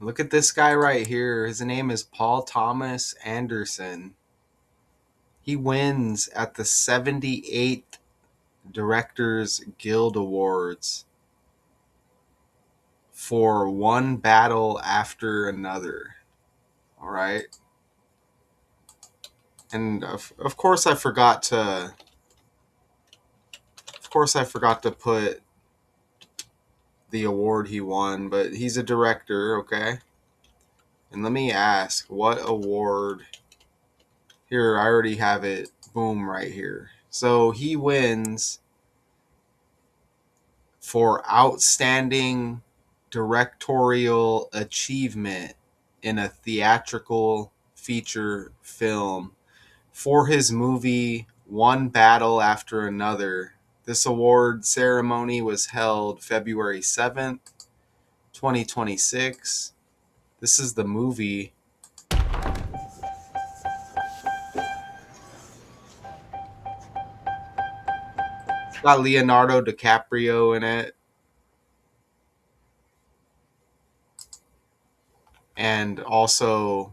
Look at this guy right here. His name is Paul Thomas Anderson. He wins at the 78th Directors Guild Awards for One Battle After Another. All right. And of course I forgot to put the award he won, but he's a director, okay? And let me ask, what award? Here, I already have it. Boom, right here. So he wins for outstanding directorial achievement in a theatrical feature film for his movie One Battle After Another. This award ceremony was held February 7th, 2026. This is the movie. It's got Leonardo DiCaprio in it. And also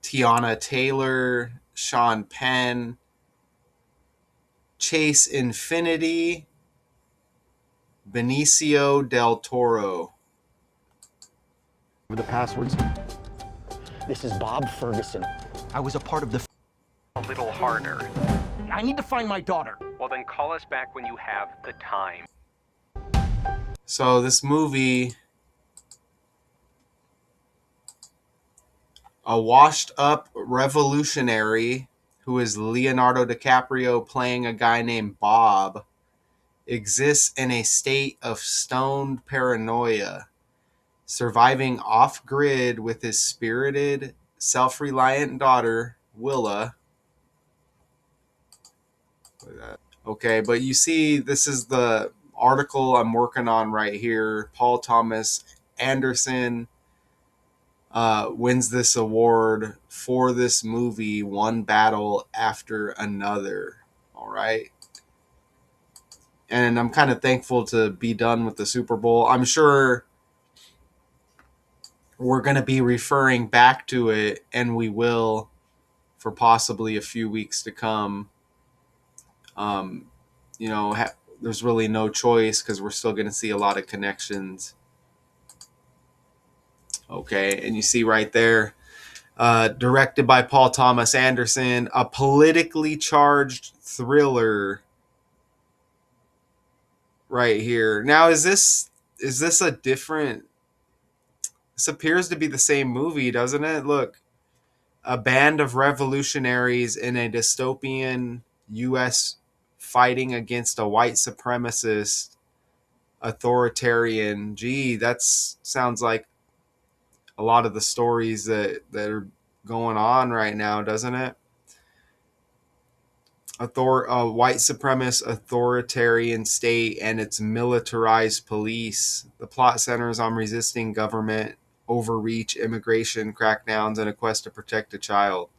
Tiana Taylor, Sean Penn, Chase Infinity, Benicio del Toro. The passwords. This is Bob Ferguson. I was a part of the... A little harder. I need to find my daughter. Well, then call us back when you have the time. So this movie, a washed up revolutionary who is Leonardo DiCaprio playing a guy named Bob, exists in a state of stoned paranoia, surviving off-grid with his spirited, self-reliant daughter, Willa. Okay, but you see, this is the article I'm working on right here. Paul Thomas Anderson wins this award for this movie, One Battle After Another. All right. And I'm kind of thankful to be done with the Super Bowl. I'm sure we're going to be referring back to it, and we will for possibly a few weeks to come. You know, there's really no choice because we're still going to see a lot of connections. Okay, and you see right there, directed by Paul Thomas Anderson, a politically charged thriller right here. Now, is this a different... This appears to be the same movie, doesn't it? Look, a band of revolutionaries in a dystopian U.S. fighting against a white supremacist authoritarian. Gee, that sounds like a lot of the stories that are going on right now, doesn't it? A white supremacist authoritarian state and its militarized police. The plot centers on resisting government overreach, immigration crackdowns, and a quest to protect a child.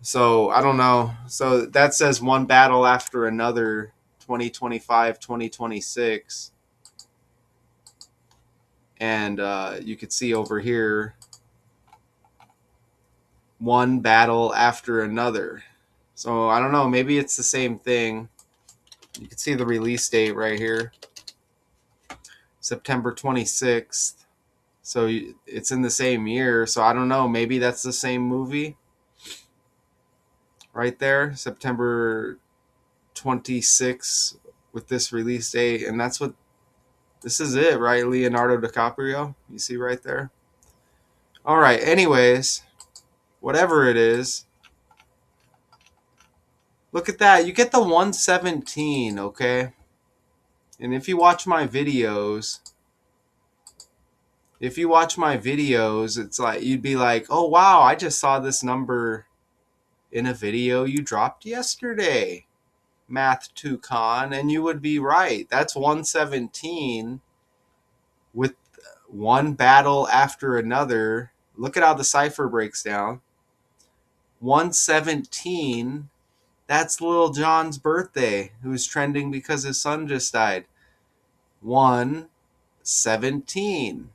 So I don't know. So that says One Battle After Another, 2025, 2026. And you could see over here, One Battle After Another. So I don't know. Maybe it's the same thing. You can see the release date right here, September 26th. So it's in the same year. So I don't know. Maybe that's the same movie right there, September 26th with this release date. And that's what this is it, right? Leonardo DiCaprio. You see right there. All right. Anyways, whatever it is, look at that. You get the 117, okay? And if you watch my videos, it's like you'd be like, "Oh wow, I just saw this number in a video you dropped yesterday, Math 2Con," and you would be right. That's 117 with One Battle After Another. Look at how the cipher breaks down. 117, that's Little John's birthday, who's trending because his son just died. 117.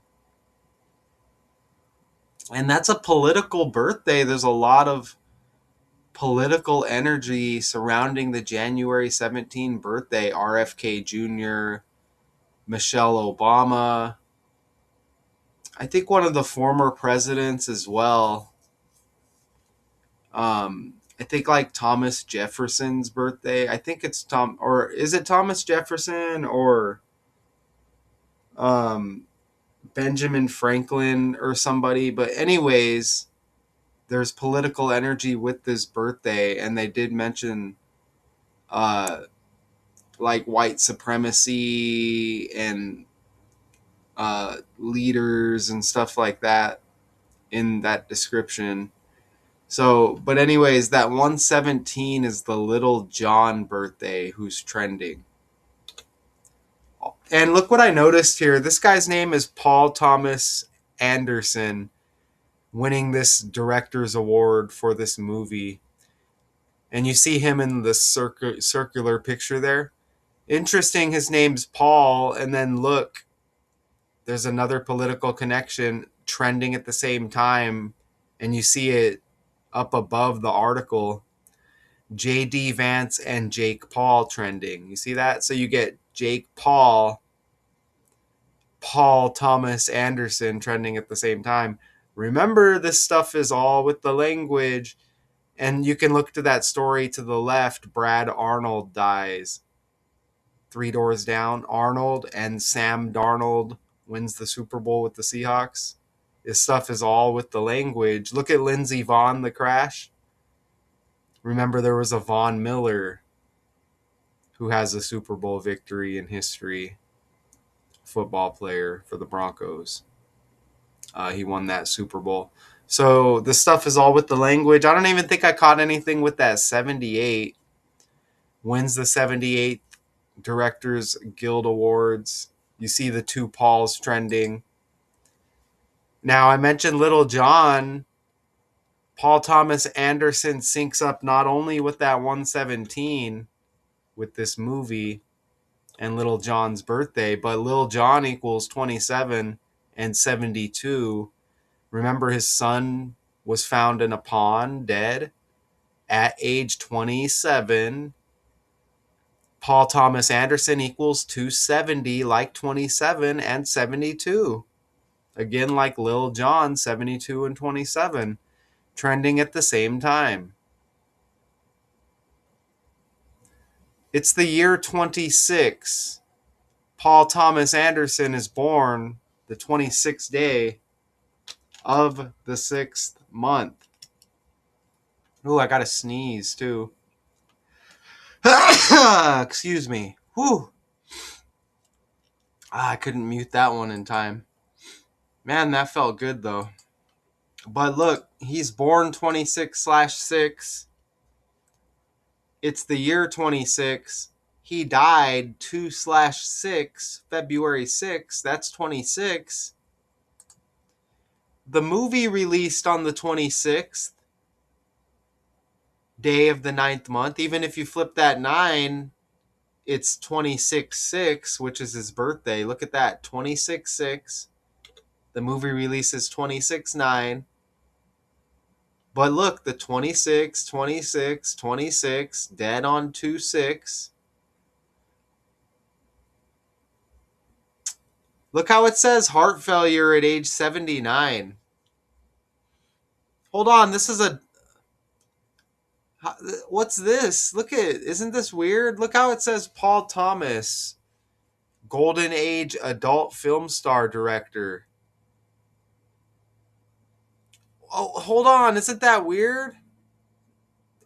And that's a political birthday. There's a lot of political energy surrounding the January 17 birthday. RFK Jr., Michelle Obama, I think one of the former presidents as well. I think like Thomas Jefferson's birthday. I think it's or is it Thomas Jefferson or um, Benjamin Franklin or somebody? But anyways, there's political energy with this birthday, and they did mention uh, like white supremacy and leaders and stuff like that in that description. So, but anyways, that 117 is the Little John birthday who's trending. And look what I noticed here. This guy's name is Paul Thomas Anderson, winning this director's award for this movie. And you see him in the circular picture there. Interesting, his name's Paul. And then look, there's another political connection trending at the same time. And you see it up above the article. JD Vance and Jake Paul trending. You see that? So you get Jake Paul, Paul Thomas Anderson trending at the same time. Remember, this stuff is all with the language. And you can look to that story to the left. Brad Arnold dies. Three Doors Down. Arnold and Sam Darnold wins the Super Bowl with the Seahawks. This stuff is all with the language. Look at Lindsey Vonn, the crash. Remember, there was a Von Miller who has a Super Bowl victory in history, football player for the Broncos. He won that Super Bowl. So this stuff is all with the language. I don't even think I caught anything with that 78. Wins the 78th Directors Guild Awards. You see the two Pauls trending. Now, I mentioned Little John. Paul Thomas Anderson syncs up not only with that 117 with this movie and Little John's birthday, but Little John equals 27 and 72. Remember, his son was found in a pond dead at age 27. Paul Thomas Anderson equals 270, like 27 and 72. Again, like Lil Jon, 72 and 27, trending at the same time. It's the year 26. Paul Thomas Anderson is born the 26th day of the 6th month. Ooh, I got to sneeze too. Excuse me. Whew. I couldn't mute that one in time. Man, that felt good though. But look, he's born 26/6. It's the year 26. He died 2/6, February 6. That's 26. The movie released on the 26th, day of the 9th month. Even if you flip that 9, it's 26/6, which is his birthday. Look at that, 26/6. The movie releases 26/9. But look, the 26, 26, 26, dead on 2/6. Look how it says heart failure at age 79. Hold on, this is a... What's this? Look at... Isn't this weird? Look how it says Paul Thomas, Golden Age adult film star director. Oh, hold on, isn't that weird?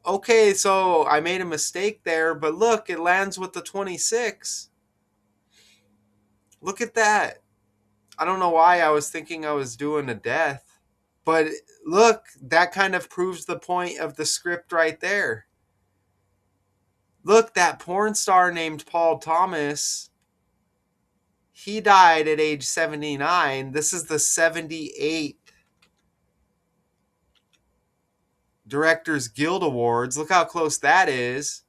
Okay, so I made a mistake there, but look, it lands with the 26. Look at that. I don't know why I was thinking I was doing a death. But look, that kind of proves the point of the script right there. Look, that porn star named Paul Thomas, he died at age 79. This is the 78th Directors Guild Awards. Look how close that is.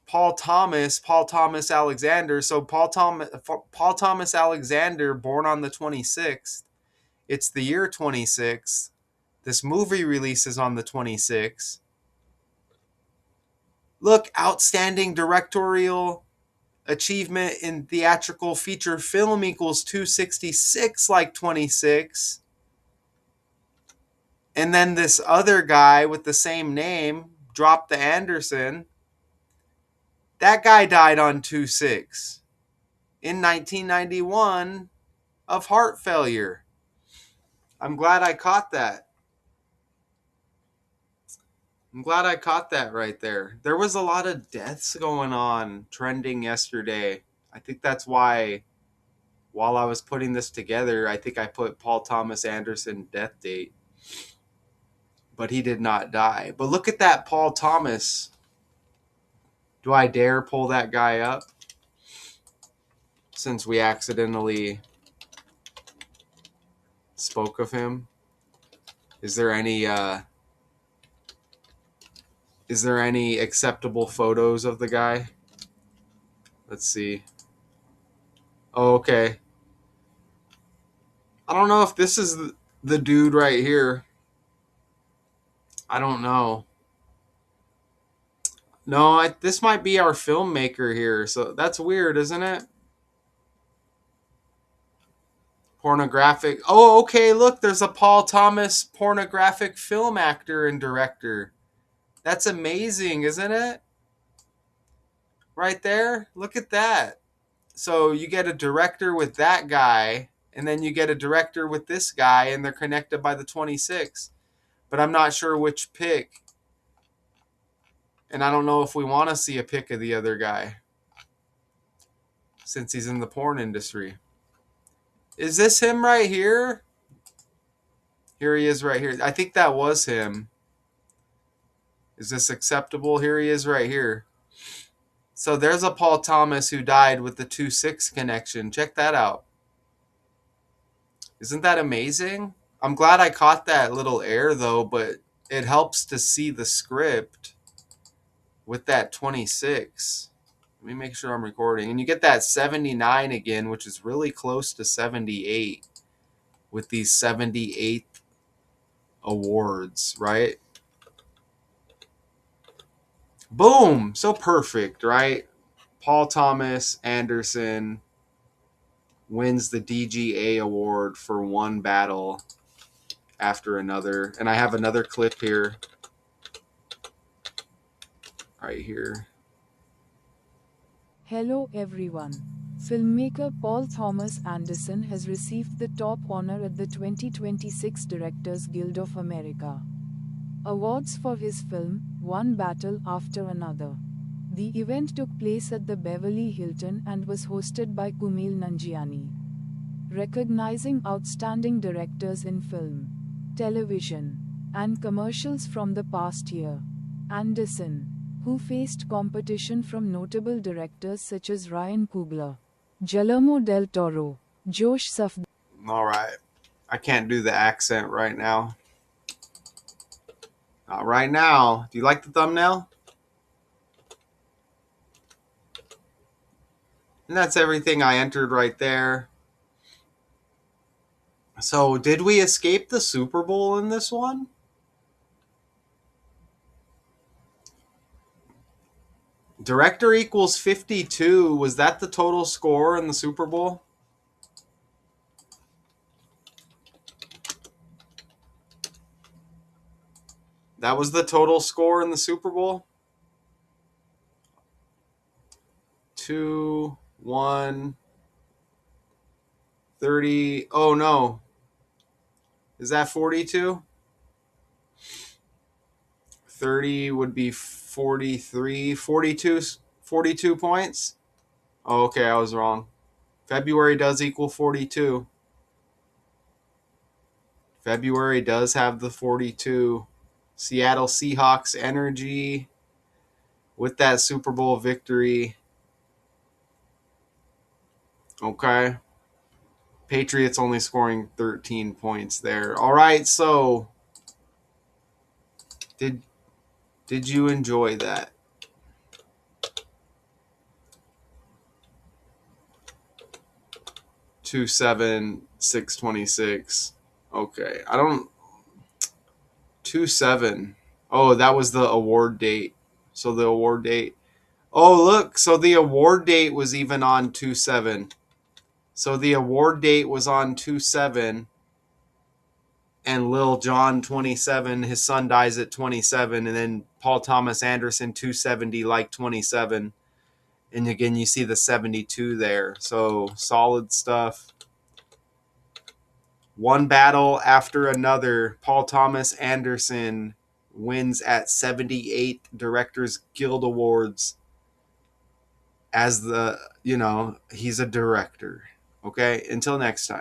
Paul Thomas Alexander. So Paul Thomas Alexander, born on the 26th. It's the year 26. This movie releases on the 26th. Look, outstanding directorial achievement in theatrical feature film equals 266, like 26. And then this other guy with the same name dropped the Anderson. That guy died on 2/6 in 1991 of heart failure. I'm glad I caught that. I'm glad I caught that right there. There was a lot of deaths going on trending yesterday. I think that's why, while I was putting this together, I think I put Paul Thomas Anderson death date. But he did not die. But look at that Paul Thomas. Do I dare pull that guy up? Since we accidentally spoke of him. Is there any acceptable photos of the guy? Let's see. Oh, okay. I don't know if this is the dude right here. I don't know. No, this might be our filmmaker here. So that's weird, isn't it? Pornographic. Oh, okay. Look, there's a Paul Thomas pornographic film actor and director. That's amazing, isn't it? Right there. Look at that. So you get a director with that guy, and then you get a director with this guy, and they're connected by the 26. But I'm not sure which pick. And I don't know if we want to see a pic of the other guy since he's in the porn industry. Is this him right here? Here he is right here. I think that was him. Is this acceptable? Here he is right here. So there's a Paul Thomas who died with the 2/6 connection. Check that out. Isn't that amazing? I'm glad I caught that little error though, but it helps to see the script with that 26. Let me make sure I'm recording. And you get that 79 again, which is really close to 78 with these 78th awards, right? Boom! So perfect, right? Paul Thomas Anderson wins the DGA award for one battle after another. And I have another clip here. Right here. Hello everyone. Filmmaker Paul Thomas Anderson has received the top honor at the 2026 Directors Guild of America Awards for his film, One Battle After Another. The event took place at the Beverly Hilton and was hosted by Kumail Nanjiani. Recognizing outstanding directors in film, television, and commercials from the past year. Anderson, who faced competition from notable directors such as Ryan Coogler, Guillermo del Toro, Josh Safdie. All right. I can't do the accent right now. Not right now. Do you like the thumbnail? And that's everything I entered right there. So, did we escape the Super Bowl in this one? Director equals 52. Was that the total score in the Super Bowl? That was the total score in the Super Bowl? 2, 1, 30. Oh, no. Is that 42? 30 would be 43. 42 points? Oh, okay, I was wrong. February does equal 42. February does have the 42. Seattle Seahawks energy with that Super Bowl victory. Okay. Patriots only scoring 13 points there. All right, so did you enjoy that? 2-7, 626. Okay. 2/7. Oh, that was the award date. So the award date. Oh, look. So the award date was even on 2/7. So the award date was on 2/7. And Lil Jon 27, his son dies at 27. And then Paul Thomas Anderson 270, like 27. And again, you see the 72 there. So solid stuff. One battle after another. Paul Thomas Anderson wins at 78 Directors Guild Awards as he's a director. Okay, until next time.